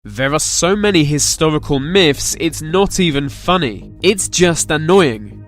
There are so many historical myths, it's not even funny. It's just annoying.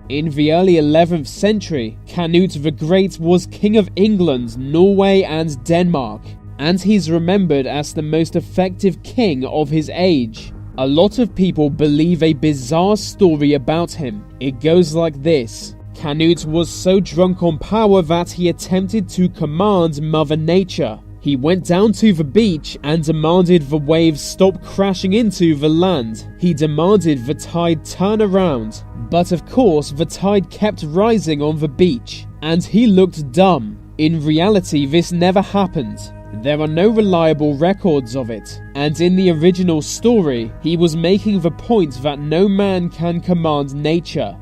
In the early 11th century, Canute the Great was King of England, Norway and Denmark, and he's remembered as the most effective king of his age. A lot of people believe a bizarre story about him. It goes like this. Canute was so drunk on power that he attempted to command Mother Nature. He went down to the beach and demanded the waves stop crashing into the land. He demanded the tide turn around. But of course, the tide kept rising on the beach, and he looked dumb. In reality, this never happened. There are no reliable records of it, and in the original story, he was making the point that no man can command nature.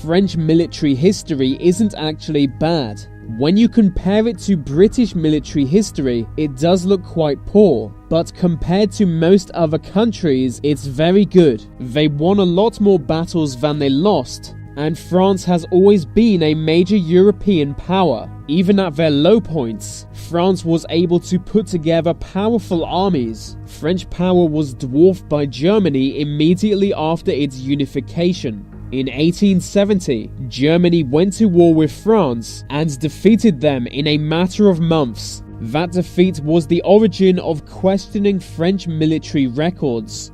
French military history isn't actually bad. When you compare it to British military history, it does look quite poor, but compared to most other countries, it's very good. They won a lot more battles than they lost, and France has always been a major European power. Even at their low points, France was able to put together powerful armies. French power was dwarfed by Germany immediately after its unification. In 1870, Germany went to war with France and defeated them in a matter of months. That defeat was the origin of questioning French military records.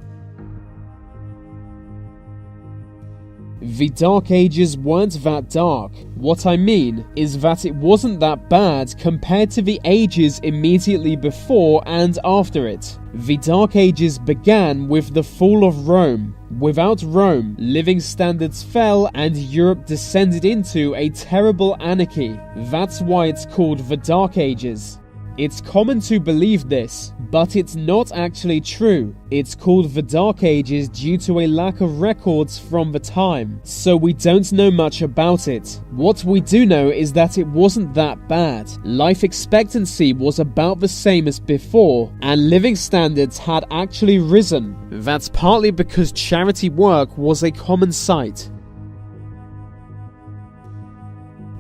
The Dark Ages weren't that dark. What I mean is that it wasn't that bad compared to the ages immediately before and after it. The Dark Ages began with the fall of Rome. Without Rome, living standards fell and Europe descended into a terrible anarchy. That's why it's called the Dark Ages. It's common to believe this, but it's not actually true. It's called the Dark Ages due to a lack of records from the time, so we don't know much about it. What we do know is that it wasn't that bad. Life expectancy was about the same as before, and living standards had actually risen. That's partly because charity work was a common sight.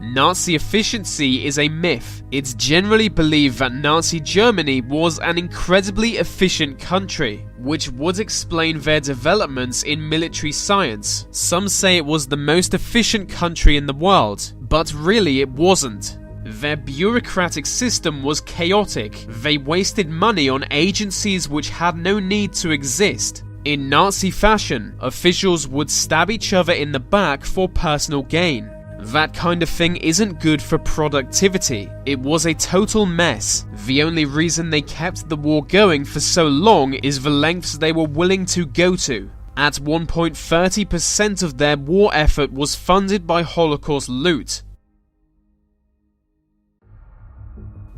Nazi efficiency is a myth. It's generally believed that Nazi Germany was an incredibly efficient country, which would explain their developments in military science. Some say it was the most efficient country in the world, but really it wasn't. Their bureaucratic system was chaotic. They wasted money on agencies which had no need to exist. In Nazi fashion, officials would stab each other in the back for personal gain. That kind of thing isn't good for productivity. It was a total mess. The only reason they kept the war going for so long is the lengths they were willing to go to. At one point, 30% of their war effort was funded by Holocaust loot.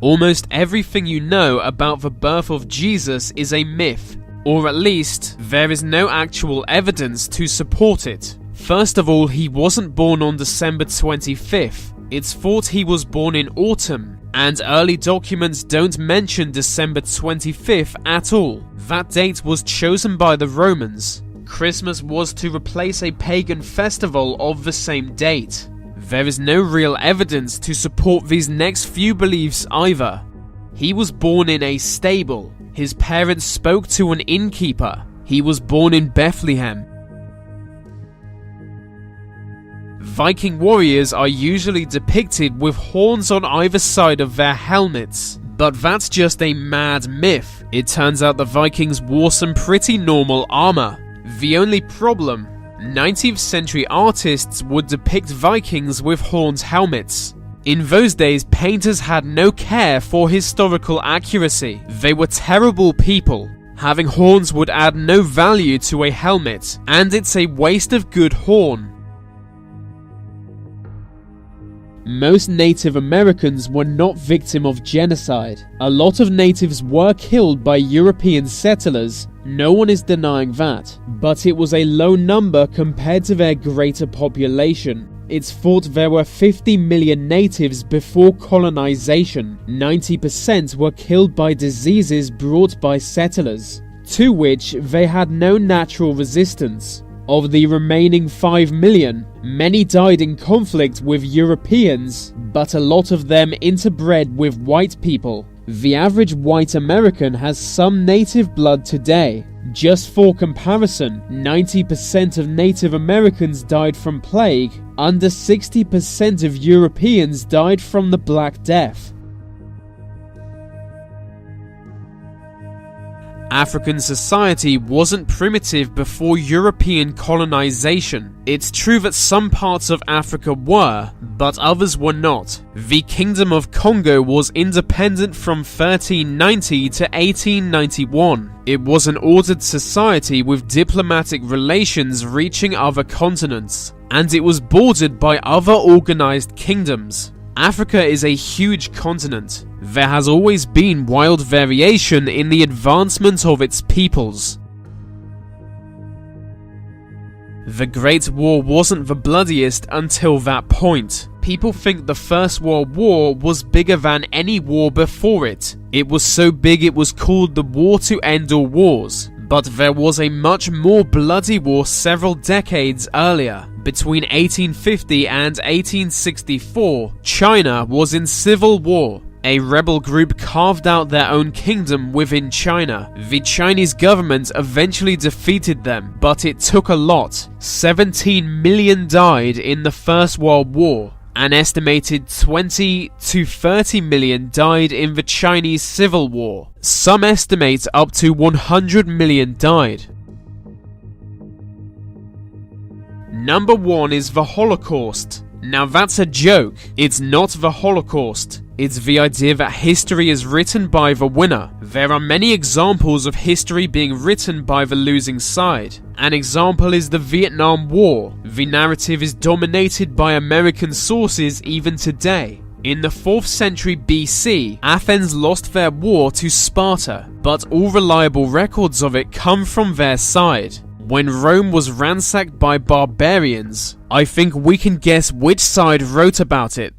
Almost everything you know about the birth of Jesus is a myth, or at least, there is no actual evidence to support it. First of all, he wasn't born on December 25th. It's thought he was born in autumn, and early documents don't mention December 25th at all. That date was chosen by the Romans. Christmas was to replace a pagan festival of the same date. There is no real evidence to support these next few beliefs either. He was born in a stable. His parents spoke to an innkeeper. He was born in Bethlehem. Viking warriors are usually depicted with horns on either side of their helmets, but that's just a mad myth. It turns out the Vikings wore some pretty normal armor. The only problem, 19th century artists would depict Vikings with horned helmets. In those days, painters had no care for historical accuracy. They were terrible people. Having horns would add no value to a helmet, and it's a waste of good horn. Most Native Americans were not victims of genocide. A lot of natives were killed by European settlers. No one is denying that. But it was a low number compared to their greater population. It's thought there were 50 million natives before colonization. 90% were killed by diseases brought by settlers, to which they had no natural resistance. Of the remaining 5 million, many died in conflict with Europeans, but a lot of them interbred with white people. The average white American has some native blood today. Just for comparison, 90% of Native Americans died from plague, under 60% of Europeans died from the Black Death. African society wasn't primitive before European colonization. It's true that some parts of Africa were, but others were not. The Kingdom of Congo was independent from 1390 to 1891. It was an ordered society with diplomatic relations reaching other continents, and it was bordered by other organized kingdoms. Africa is a huge continent. There has always been wild variation in the advancement of its peoples. The Great War wasn't the bloodiest until that point. People think the First World War was bigger than any war before it. It was so big it was called the War to End All Wars. But there was a much more bloody war several decades earlier. Between 1850 and 1864, China was in civil war. A rebel group carved out their own kingdom within China. The Chinese government eventually defeated them, but it took a lot. 17 million died in the First World War. An estimated 20 to 30 million died in the Chinese Civil War. Some estimate up to 100 million died. Number 1 is the Holocaust. Now that's a joke. It's not the Holocaust. It's the idea that history is written by the winner. There are many examples of history being written by the losing side. An example is the Vietnam War. The narrative is dominated by American sources even today. In the 4th century BC, Athens lost their war to Sparta, but all reliable records of it come from their side. When Rome was ransacked by barbarians, I think we can guess which side wrote about it.